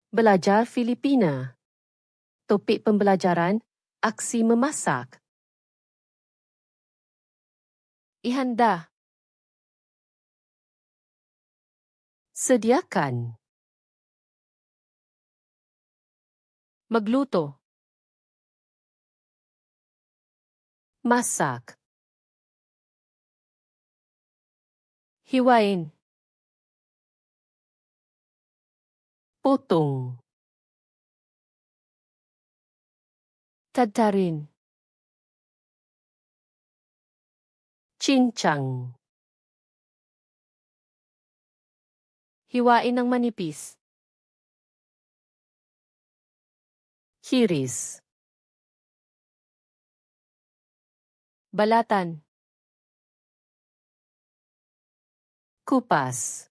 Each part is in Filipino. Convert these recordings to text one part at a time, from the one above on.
Belajar Filipina. Topik pembelajaran, Aksi memasak. Ihanda. Sediakan. Magluto. Masak. Hiwain. Potong. Tadtarin. Cincang. Hiwain ng manipis. Hiris. Balatan. Kupas.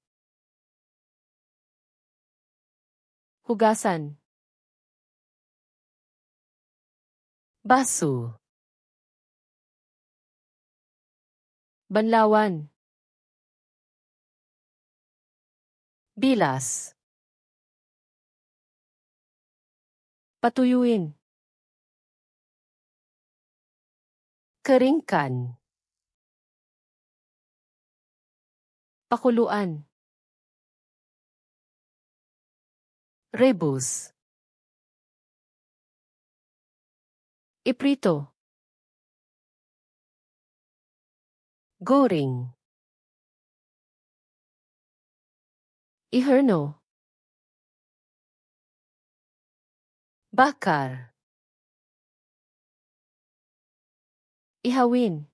Hugasan. Basuh. Banlawan. Bilas. Patuyuin. Keringkan. Pakuluan. Rebus. Iprito. Goreng. Iherno. Bakar. Ihawin.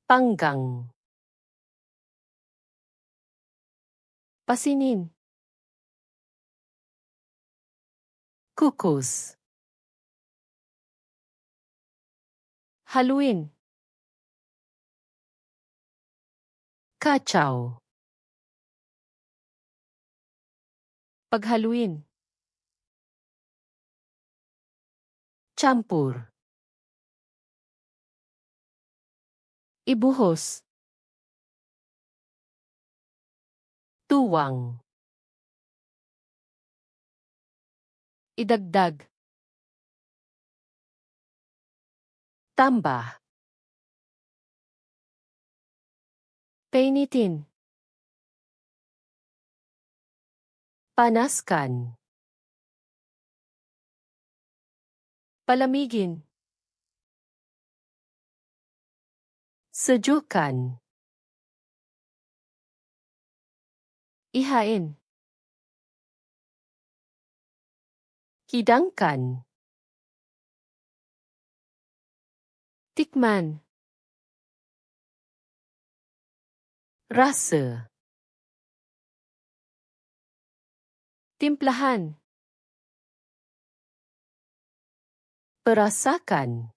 Panggang. Pasinin. Kukus. Haluin. Kacau. Paghaluin. Campur. Ibuhos. Tuwang. Idagdag. Tambah. Painitin. Panaskan. Palamigin. Sejukkan. Ihain. Hidangkan. Tikman. Rasa. Timplahan. Perasakan.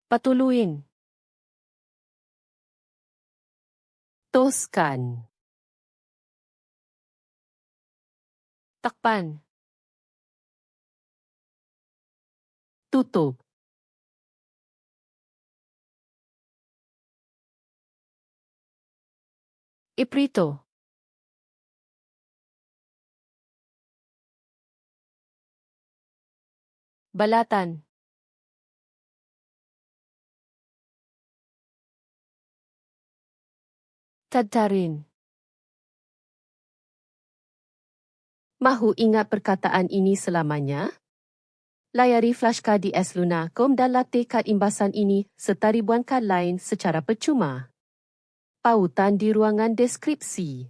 Patuluin. Toskan. Takpan. Tutup. Iprito. Balatan. Tadtarin. Mahu ingat perkataan ini selamanya? Layari flashcard di sluna.com dan latih kad imbasan ini serta ribuan kad lain secara percuma. Pautan di ruangan deskripsi.